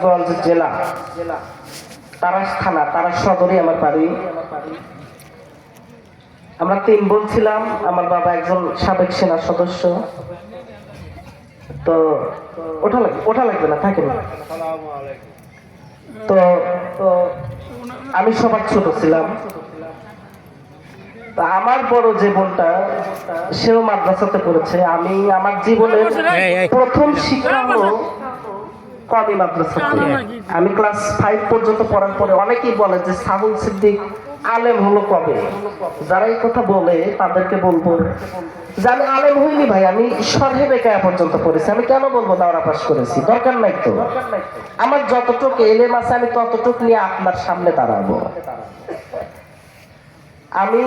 গঞ্জ জেলা তারাস থানা তারাস সদরে আমার বাড়ি। আমরা 3 বোন ছিলাম। আমার বাবা একজন সাবেক সেনা সদস্য। তো ওঠা লাগবে না, থাকে না। তো আমি সবার ছোট ছিলাম। আমার বড় যে বোনটা, সেও মাদ্রাসাতে পড়েছে। আমি আমার জীবনের প্রথম শিক্ষা হলো কওমি মাদ্রাসাতে। আমি ক্লাস 5 পর্যন্ত পড়ার পরে অনেকেই বলে যে সাহুল সিদ্দিক আলেম হলো কবে। যারা এই কথা বলে তাদেরকে বলবো যে আমি আলেম হইনি ভাই, আমি শরহে বেকায়া পর্যন্ত পড়েছি। আমি কেন বলবো দাওরা পাস করেছি? দরকার নাই তো। আমার যতটুকু এলেম আছে আমি ততটুকু নিয়ে আপনার সামনে দাঁড়াবো। আমি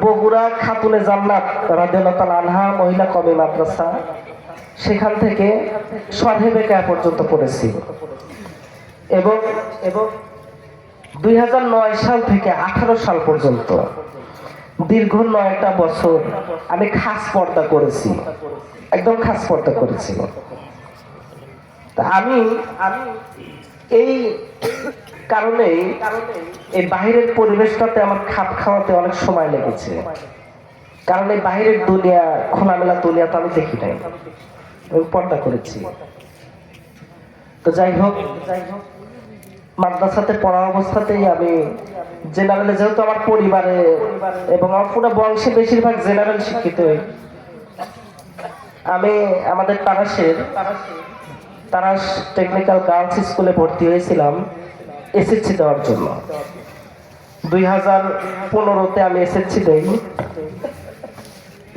বগুড়া খাতুনে জান্নাত রাদিয়াল্লাহু তাআলা আনহা মহিলা কওমি মাদ্রাসা, সেখান থেকে শরহে বেকায়া পর্যন্ত পড়েছি এবং 2009 সাল থেকে 18 সাল পর্যন্ত দীর্ঘ 9টা বছর আমি খাস পর্দা করেছি, একদম খাস পর্দা করেছি। আমি এই কারণে এই বাহিরের পরিবেশটাতে আমার খাপ খাওয়াতে অনেক সময় লেগেছে। কারণ এই বাহিরের দুনিয়া, খোলামেলা দুনিয়া তো আমি দেখি নাই, আমি পর্দা করেছি। তো যাই হোক, মাদ্রাসাতে পড়া অবস্থাতেই আমি জেনারেলে, যেহেতু আমার পরিবারে এবং আমার পুরো বংশে বেশিরভাগ জেনারেল শিক্ষিত, আমি আমাদের তারাস টেকনিক্যাল গার্লস স্কুলে ভর্তি হয়েছিলাম এসএসসি দেওয়ার জন্য। 2015-তে আমি এসএসসি দেই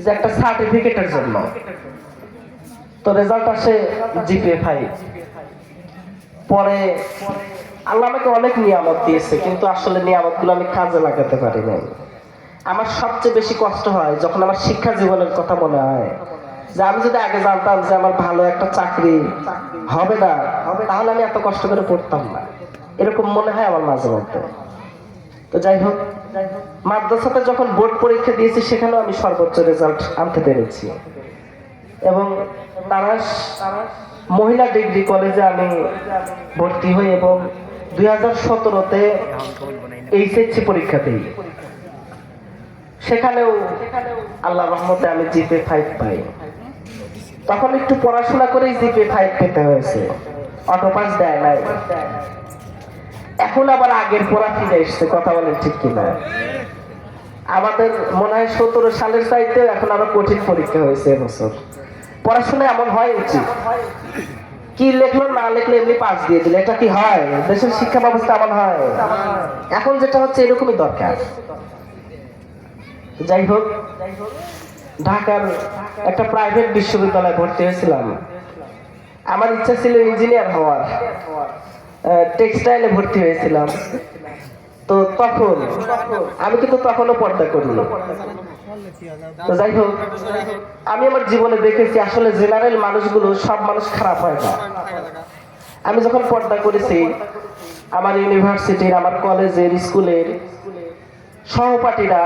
যে একটা সার্টিফিকেটের জন্য। তো রেজাল্ট আসে জিপিএ 5। পরে আল্লাহ আমাকে অনেক নিয়ামত দিয়েছে, কিন্তু আসলে নিয়ামতগুলো আমি কাজে লাগাতে পারি নাই। আমার সবচেয়ে বেশি কষ্ট হয় যখন আমার শিক্ষা জীবনের কথা মনে হয়, যে আমি যদি আগে জানতাম যে আমার ভালো একটা চাকরি হবে না, তাহলে আমি এত কষ্ট করে পড়তাম না। এরকম মনে হয় আমার মাঝে মধ্যে। তো যাই হোক, মাদ্রাসাতে যখন বোর্ড পরীক্ষা দিয়েছি সেখানেও আমি সর্বোচ্চ রেজাল্ট আনতে পেরেছি এবং তারাস মহিলা ডিগ্রি কলেজে আমি ভর্তি হই এবং 2017-তে এইচএসসি পরীক্ষা দিই। সেখানেও আল্লাহর রহমতে আমি জিপিএ 5 পাই। তখন একটু পড়াশোনা করেই জিপিএ 5 পেতে হয়েছে, অটো পাস দেয় নাই। এখন আবার আগের পড়া ফিরে এসছে, কথা বলেন ঠিক কিনা? আমাদের মনে হয় 17 সালের চাইতে এখন আরো কঠিন পরীক্ষা হয়েছে এবছর। পড়াশোনা এমন হয় উচিত, কি লেখলো না লেখলো এমনি পাস দিয়ে দিলে, এটা কি হয়? দেশের শিক্ষা ব্যবস্থা এমন হয়? এখন যেটা হচ্ছে এরকমই দরকার। যাই হোক, ঢাকার একটা প্রাইভেট বিশ্ববিদ্যালয়ে ভর্তি হয়েছিলাম। আমার ইচ্ছা ছিল ইঞ্জিনিয়ার হওয়ার, টেক্সটাইলে ভর্তি হয়েছিলাম। তো তখন আমি কিন্তু তখনও পর্দা করি। তো যাই হোক, আমি আমার জীবনে দেখেছি আসলে জেনারেল মানুষগুলো, সব মানুষ খারাপ হয় না। আমি যখন পর্দা করেছি, আমার ইউনিভার্সিটির, আমার কলেজের, স্কুলের সহপাঠীরা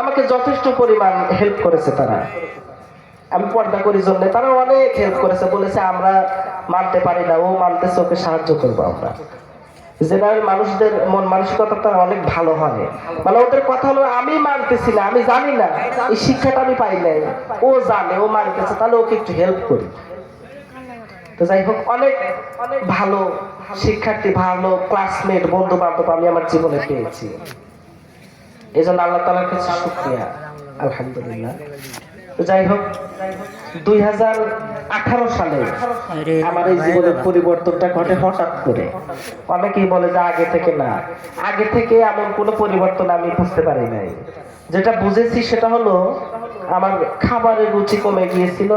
আমাকে যথেষ্ট পরিমাণ হেল্প করেছে। তারা, আমি পর্দা করি জন্য তারা অনেক হেল্প করেছে, বলেছে আমরা মানতে পারি না, ও মানতেছে, ওকে সাহায্য করবো আমরা। জেনারেল মানুষদের মন মানসিকতা অনেক ভালো হয়। মানে ওদের কথা হলো আমি মানতেছি না, আমি জানি না, এই শিক্ষাটা আমি পাই নাই, ও জানে, ও মানতেছে, তাহলে ওকে একটু হেল্প করি। তো যাই হোক, অনেক ভালো শিক্ষার্থী, ভালো ক্লাসমেট, বন্ধু বান্ধব আমি আমার জীবনে পেয়েছি। এই জন্য আল্লাহ তাআলার কাছে শুকরিয়া, আলহামদুলিল্লাহ। যাই হোক, 2018 সালে আমার এই জীবনের পরিবর্তনটা ঘটে হঠাৎ করে। অনেকেই বলে যে আগে থেকে না, আগে থেকে এমন কোনো পরিবর্তন আমি বুঝতে পারি নাই। যেটা বুঝেছি সেটা হলো আমার খাবারের রুচি কমে গিয়েছিল,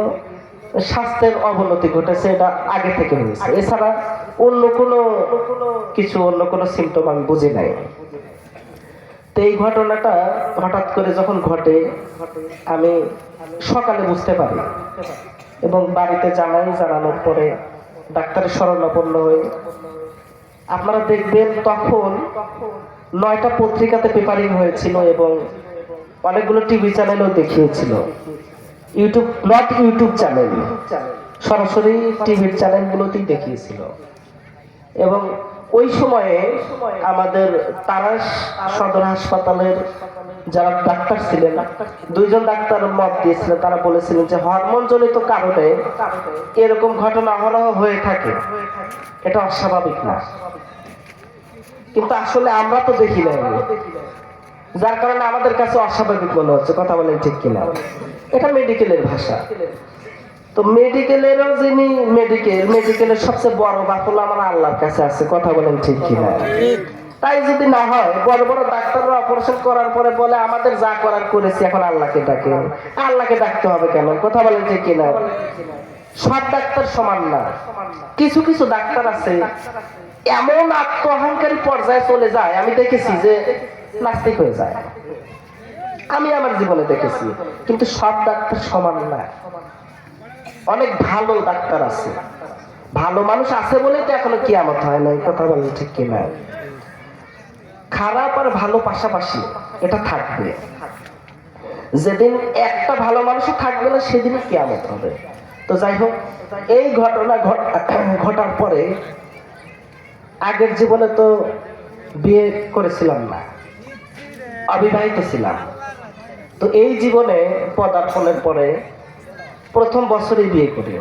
স্বাস্থ্যের অবনতি ঘটেছে, এটা আগে থেকে হয়েছে। এছাড়া অন্য কোনো সিমটম আমি বুঝি নাই। তো এই ঘটনাটা হঠাৎ করে যখন ঘটে, আমি সকালে বুঝতে পারি এবং বাড়িতে জানানোর পরে ডাক্তারের শরণাপন্ন হই। আপনারা দেখবেন তখন 9টা পত্রিকাতে পেপারিং হয়েছিল এবং অনেকগুলো টিভি চ্যানেলও দেখিয়েছিল। ইউটিউব চ্যানেল, সরাসরি টিভির চ্যানেলগুলোতেই দেখিয়েছিল। এবং ওই সময়ে আমাদের তারাস সদর হাসপাতালের যারা ডাক্তার ছিলেন, দুইজন ডাক্তার মত দিয়েছিলেন। তারা বলেছিলেন যে হরমোন জনিত কারণে এরকম ঘটনা অহরহ হয়ে থাকে, এটা অস্বাভাবিক না। কিন্তু আসলে আমরা তো দেখি না, যার কারণে আমাদের কাছে অস্বাভাবিক মনে হচ্ছে। কথা বলেন ঠিক কিনা? এটা মেডিকেলের ভাষা। তো মেডিকেলেরও যিনি মেডিকেলের সবচেয়ে বড় বাপ হলো আমার আল্লাহর কাছে আছে। কথা বলেন ঠিক কিনা? তাই যদি না হয়, বড় বড় ডাক্তাররা অপারেশন করার পরে বলে আমাদের যা করার করেছি, এখন আল্লাহকে ডাকে। আল্লাহকে ডাকতে হবে কেন? কথা বলেন ঠিক কিনা? সব ডাক্তার সমান না। কিছু কিছু ডাক্তার আছে এমন আত্ম অহংকারী পর্যায়ে চলে যায়, আমি দেখেছি যে নাস্তিক হয়ে যায়। আমি আমার জীবনে দেখেছি। কিন্তু সব ডাক্তার সমান না। অনেক ভালো ডাক্তার আছে, ভালো মানুষ আছে বলেই তো এখনো কিয়ামত হয় নাই। কথা বলেন ঠিক কিনা? খারাপ আর ভালো পাশাপাশি এটা থাকবে। যেদিন একটা ভালো মানুষও থাকবে না, সেদিনই কিয়ামত হবে। তো যাই হোক, এই ঘটনা ঘটার পরে আগের জীবনে তো বিয়ে করেছিলাম না, অবিবাহিত ছিলাম। তো এই জীবনে পদার্পণের পরে প্রথম বছরই বিয়ে করি,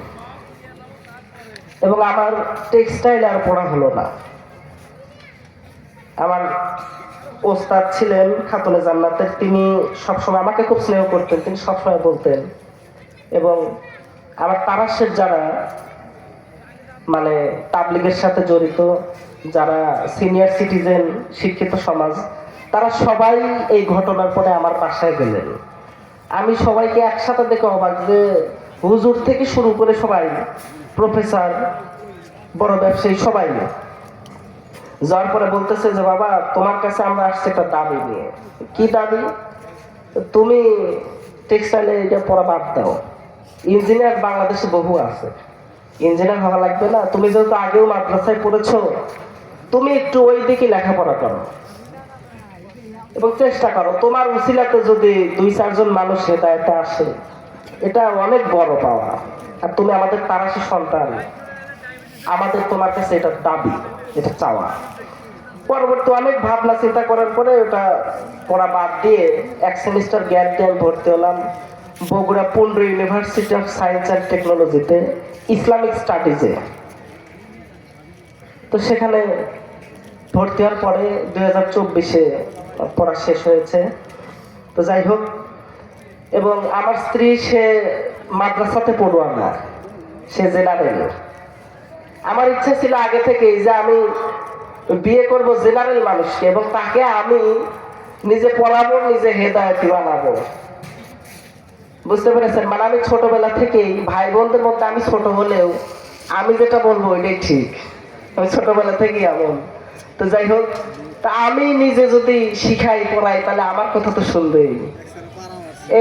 এবং আমার টেক্সটাইল আর পড়া হলো না। আমার ওস্তাদ ছিলেন খাতুনে জান্নাতের, তিনি সবসময় আমাকে খুব স্নেহ করতেন। তিনি সবসময় বলতেন, এবং আমার তারাশের যারা মানে তাবলিগের সাথে জড়িত, যারা সিনিয়র সিটিজেন, শিক্ষিত সমাজ, তারা সবাই এই ঘটনার পরে আমার বাসায় গেলেন। আমি সবাইকে একসাথে দেখে অবাক যে হুজুর থেকে শুরু করে সবাই, প্রফেসর, বড় ব্যবসায়ী, সবাই যাওয়ার পরে বলতেছে যে বাবা, তোমার কাছে আমরা আসছি একটা দাবি নিয়ে। কি দাবি? তুমি টেক্সটাইলে এটা পড়া বাদ দাও। ইঞ্জিনিয়ার বাংলাদেশে বহু আছে, ইঞ্জিনিয়ার হওয়া লাগবে না। তুমি যেহেতু আগেও মাদ্রাসায় পড়েছো, তুমি একটু ওই দিকে লেখাপড়া করো এবং চেষ্টা করো। তোমার উসিলাতে যদি 2-4 জন মানুষ হেদায়েতে আসে, এটা অনেক বড় পাওয়া। আর তুমি আমাদের তারাশি সন্তান, আমাদের তোমার কাছে এটা দাবি, এটা চাওয়া। পরবর্তী অনেক ভাবনা চিন্তা করার পরে ওটা পড়া বাদ দিয়ে 1 সেমিস্টার গ্যাপ দিয়ে আমি ভর্তি হলাম Bogura Pundra university of science and টেকনোলজিতে, ইসলামিক স্টাডিজে। তো সেখানে ভর্তি হওয়ার পরে 2024-এ পড়া শেষ হয়েছে। তো যাই হোক, এবং আমার স্ত্রী, সে মাদ্রাসাতে পড়ুয়া না, সে জেনারেল। আমার ইচ্ছা ছিল আগে থেকেই যে আমি বিয়ে করব জেনারেল মানুষকে, এবং তাকে আমি নিজে পড়াবো, নিজে হেদায়েতি বানাবো। বুঝতে পেরেছেন? মানে আমি ছোটবেলা থেকেই, ভাই বোনদের মধ্যে আমি ছোট হলেও আমি যেটা বলবো ওইটাই ঠিক। আমি ছোটবেলা থেকেই এমন। তো যাই হোক, তা আমি নিজে যদি শিখাই, পড়াই, তাহলে আমার কথা তো শুনবেই।